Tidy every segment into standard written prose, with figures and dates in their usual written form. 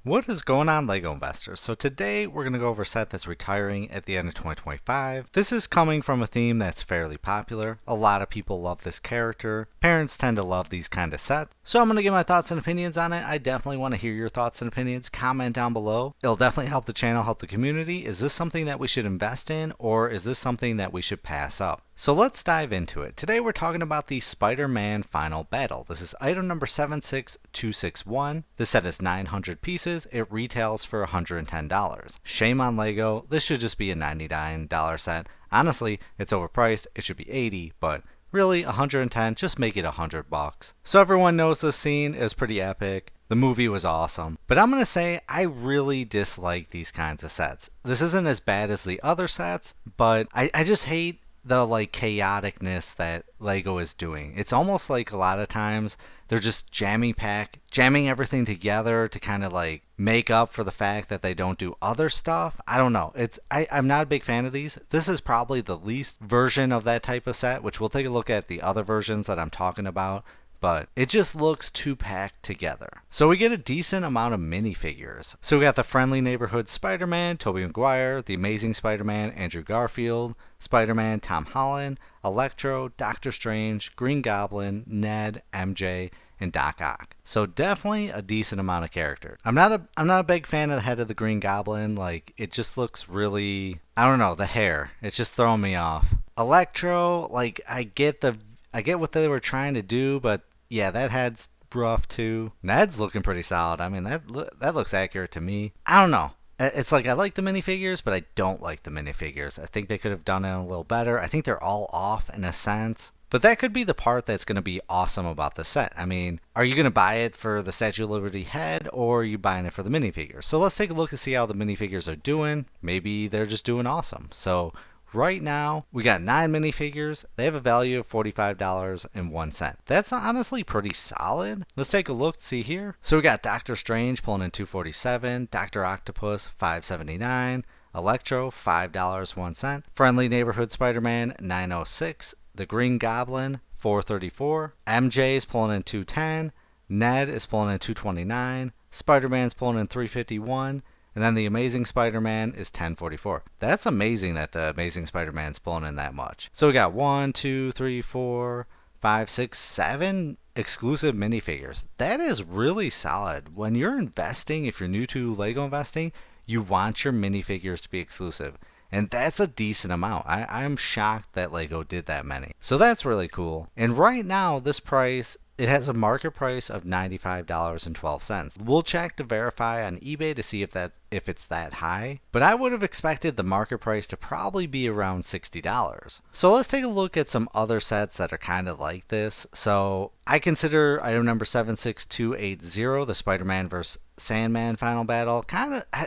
What is going on, LEGO investors? So today we're going to go over a set that's retiring at the end of 2025. This is coming from a theme that's fairly popular. A lot of people love this character. Parents tend to love these kind of sets. So I'm going to give my thoughts and opinions on it. I definitely want to hear your thoughts and opinions. Comment down below. It'll definitely help the channel, help the community. Is this something that we should invest in, or is this something that we should pass up? So let's dive into it. Today we're talking about the Spider-Man Final Battle. This is item number 76261. This set is 900 pieces. It retails for $110. Shame on LEGO. This should just be a $99 set. Honestly, it's overpriced. It should be $80, but really 110, just make it $100. So everyone knows this scene is pretty epic. The movie was awesome. But I'm going to say I really dislike these kinds of sets. This isn't as bad as the other sets, but I just hate the chaoticness that LEGO is doing. It's almost like a lot of times they're just jamming everything together to kind of make up for the fact that they don't do other stuff. I don't know. I'm not a big fan of these. This is probably the least version of that type of set, which we'll take a look at the other versions that I'm talking about. But it just looks too packed together. So we get a decent amount of minifigures. So we got the Friendly Neighborhood Spider-Man, Tobey Maguire, the Amazing Spider-Man, Andrew Garfield, Spider-Man, Tom Holland, Electro, Doctor Strange, Green Goblin, Ned, MJ, and Doc Ock. So definitely a decent amount of characters. I'm not a big fan of the head of the Green Goblin. It just looks really, I don't know, the hair. It's just throwing me off. Electro, I get what they were trying to do, but yeah, that head's rough too. Ned's looking pretty solid. I mean, that looks accurate to me. I don't know. It's I like the minifigures, but I don't like the minifigures. I think they could have done it a little better. I think they're all off in a sense. But that could be the part that's going to be awesome about the set. I mean, are you going to buy it for the Statue of Liberty head, or are you buying it for the minifigures? So let's take a look and see how the minifigures are doing. Maybe they're just doing awesome. So right now, we got 9 minifigures. They have a value of $45.01. That's honestly pretty solid. Let's take a look, see here. So we got Doctor Strange pulling in $247, Dr. Octopus $579, Electro $5.01, Friendly Neighborhood Spider-Man $906, the Green Goblin $434, MJ is pulling in $210, Ned is pulling in $229, Spider-Man's pulling in $351, and then the Amazing Spider-Man is $10.44. That's amazing that the Amazing Spider-Man's pulling in that much. So we got 1, 2, 3, 4, 5, 6, 7 exclusive minifigures. That is really solid. When you're investing, if you're new to LEGO investing, you want your minifigures to be exclusive. And that's a decent amount. I'm shocked that LEGO did that many. So that's really cool. And right now, this price, it has a market price of $95.12. We'll check to verify on eBay to see if it's that high, but I would have expected the market price to probably be around $60. So let's take a look at some other sets that are kind of like this. So I consider item number 76280, the Spider-Man vs. Sandman Final Battle.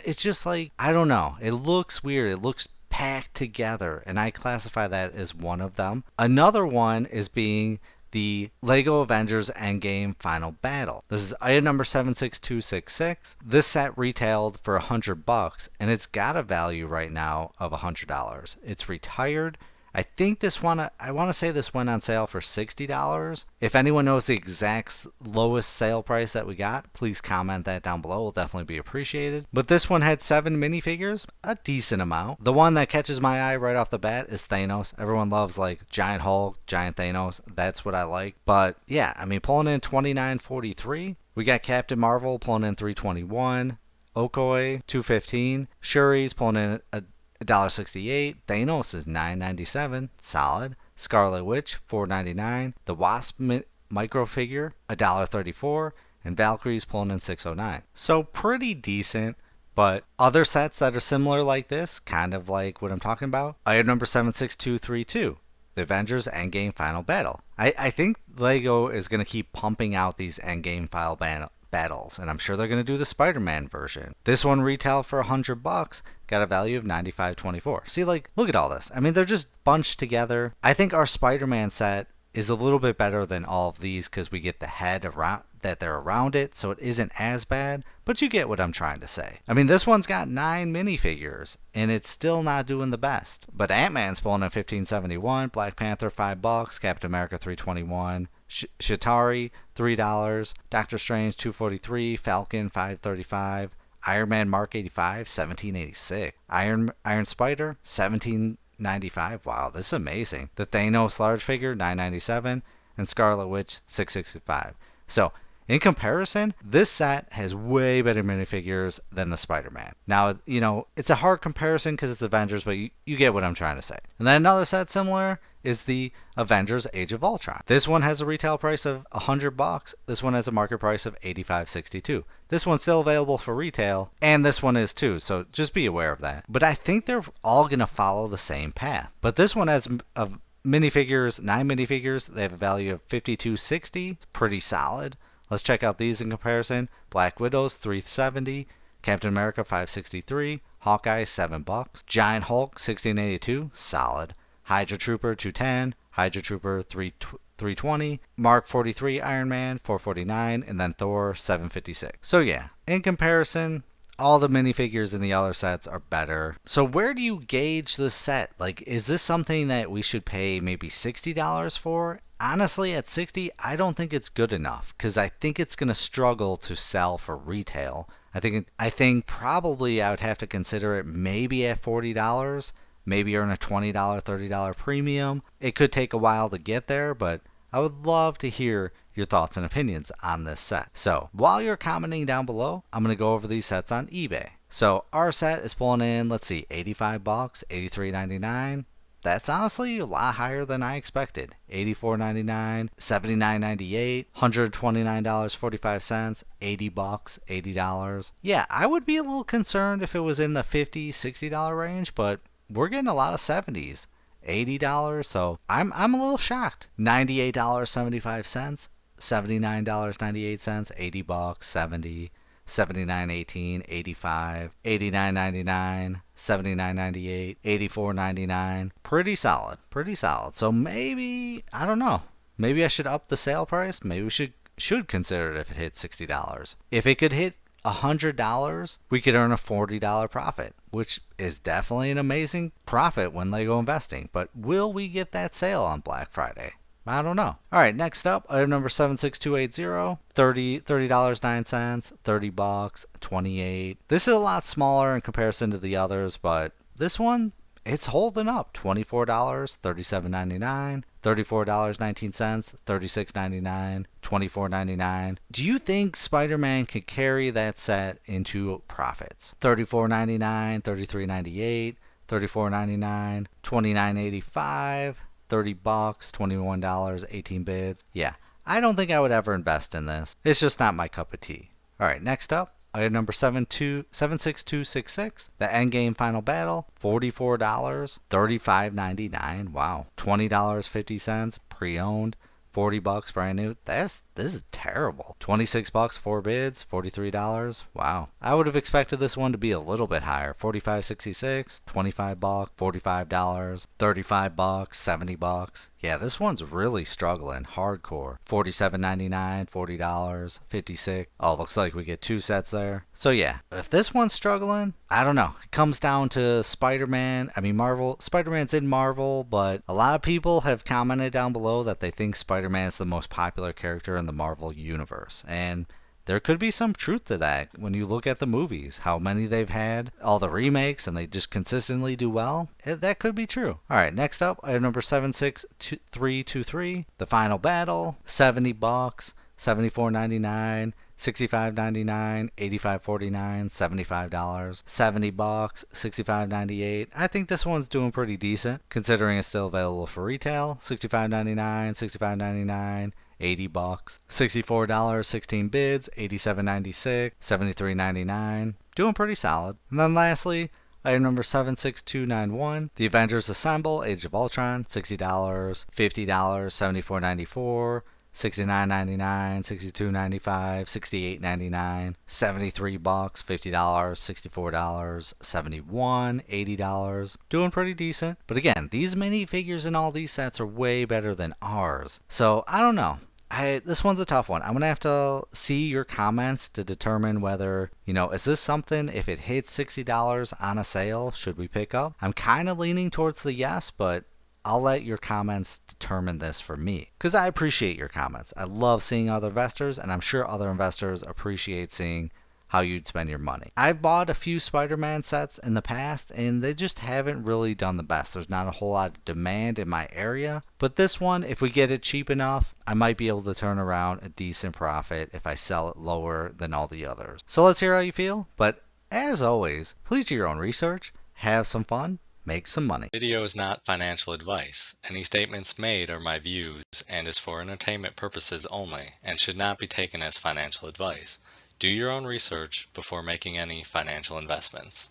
It's just I don't know. It looks weird. It looks packed together, and I classify that as one of them. Another one is being the LEGO Avengers Endgame Final Battle. This is item number 76266. This set retailed for $100, and it's got a value right now of $100. It's retired. I think I want to say this went on sale for $60. If anyone knows the exact lowest sale price that we got, please comment that down below. It will definitely be appreciated. But this one had 7 minifigures, a decent amount. The one that catches my eye right off the bat is Thanos. Everyone loves Giant Hulk, Giant Thanos. That's what I like. But yeah, I mean, pulling in $29.43. We got Captain Marvel pulling in $321. Okoye $215. Shuri's pulling in $1.68. Thanos is $9.97. Solid. Scarlet Witch $4.99. The Wasp micro figure $1.34. And Valkyrie's pulling in $6.09. So pretty decent. But other sets that are similar like this, kind of like what I'm talking about. Item number 76232. The Avengers Endgame Final Battle. I think LEGO is going to keep pumping out these Endgame Final battles, and I'm sure they're going to do the Spider-Man version. This one retailed for $100, got a value of $95.24. See, look at all this. I mean, they're just bunched together. I think our Spider-Man set is a little bit better than all of these because we get the head around that they're around it, so it isn't as bad, but you get what I'm trying to say. I mean, this one's got 9 minifigures, and it's still not doing the best. But Ant-Man's pulling in $15.71, Black Panther $5, Captain America $321, Shatari $3, Doctor Strange $243, Falcon $535, Iron Man Mark 85, 1786. Iron Spider, 1795. Wow, this is amazing. The Thanos large figure, 997, and Scarlet Witch, 665. So, in comparison, this set has way better minifigures than the Spider-Man. Now, it's a hard comparison because it's Avengers, but you get what I'm trying to say. And then another set similar is the Avengers Age of Ultron. This one has a retail price of $100. This one has a market price of $85.62. This one's still available for retail, and this one is too, so just be aware of that. But I think they're all going to follow the same path. But this one has minifigures, 9 minifigures. They have a value of $52.60. Pretty solid. Let's check out these in comparison. Black Widow's $370, Captain America $563, Hawkeye $7, Giant Hulk $1682, solid. Hydra Trooper $210, Hydra Trooper $320, Mark 43 Iron Man $449, and then Thor $756. So yeah, in comparison, all the minifigures in the other sets are better. So where do you gauge this set? Like, is this something that we should pay maybe $60 for? Honestly, at $60, I don't think it's good enough because I think it's going to struggle to sell for retail. I think probably I would have to consider it maybe at $40, maybe earn a $20, $30 premium. It could take a while to get there, but I would love to hear your thoughts and opinions on this set. So while you're commenting down below, I'm going to go over these sets on eBay. So our set is pulling in, let's see, $85, $83.99. That's honestly a lot higher than I expected. $84.99, $79.98, $129.45, $80, $80. Yeah, I would be a little concerned if it was in the $50, $60 range, but we're getting a lot of 70s. $80, so I'm a little shocked. $98.75, $79.98, $80, 70, $79.18, $85, $89.99, $79.98, $84.99. Pretty solid. So maybe, I don't know, maybe I should up the sale price. Maybe we should consider it if it hits $60. If it could hit $100, we could earn a $40 profit, which is definitely an amazing profit when LEGO investing. But will we get that sale on Black Friday? I don't know. All right, next up, item number 76280, $30.09, $30, 28. This is a lot smaller in comparison to the others, but this one, it's holding up. $24, $37.99, $34.19, $36.99, $24.99. Do you think Spider-Man could carry that set into profits? $34.99, $33.98, $34.99, $29.85. $30, $21, 18 bids. Yeah, I don't think I would ever invest in this. It's just not my cup of tea. All right, next up, item number 76266, the Endgame Final Battle, $44, $35.99. Wow, $20.50 pre-owned. $40 brand new. This is terrible. $26, 4 bids, $43. Wow. I would have expected this one to be a little bit higher. $45.66, $25, $45, $35, $70. Yeah, this one's really struggling. Hardcore. $47.99, $40, $56. Oh, looks like we get 2 sets there. So yeah, if this one's struggling, I don't know. It comes down to Spider-Man. I mean, Marvel. Spider-Man's in Marvel, but a lot of people have commented down below that they think Spider-Man is the most popular character in the Marvel universe. And there could be some truth to that when you look at the movies, how many they've had, all the remakes, and they just consistently do well. That could be true. All right, next up, item number 76323, the Final Battle, $70, $74.99, $65.99, $85.49, $75, $70, $65.98. I think this one's doing pretty decent considering it's still available for retail. $65.99, $65.99, $80, $64, 16 bids, $87.96, $73.99. Doing pretty solid. And then lastly, item number 76291, the Avengers Assemble Age of Ultron, $60, $50, $74.94, $69.99, $62.95, $68.99, $73, $50, $64, $71, $80. Doing pretty decent. But again, these minifigures in all these sets are way better than ours. So I don't know. This one's a tough one. I'm going to have to see your comments to determine whether, is this something, if it hits $60 on a sale, should we pick up? I'm kind of leaning towards the yes, but I'll let your comments determine this for me, because I appreciate your comments. I love seeing other investors, and I'm sure other investors appreciate seeing how you'd spend your money. I've bought a few Spider-Man sets in the past and they just haven't really done the best. There's not a whole lot of demand in my area, but this one, if we get it cheap enough, I might be able to turn around a decent profit if I sell it lower than all the others. So let's hear how you feel, but as always, please do your own research, have some fun, make some money. Video is not financial advice. Any statements made are my views and is for entertainment purposes only and should not be taken as financial advice. Do your own research before making any financial investments.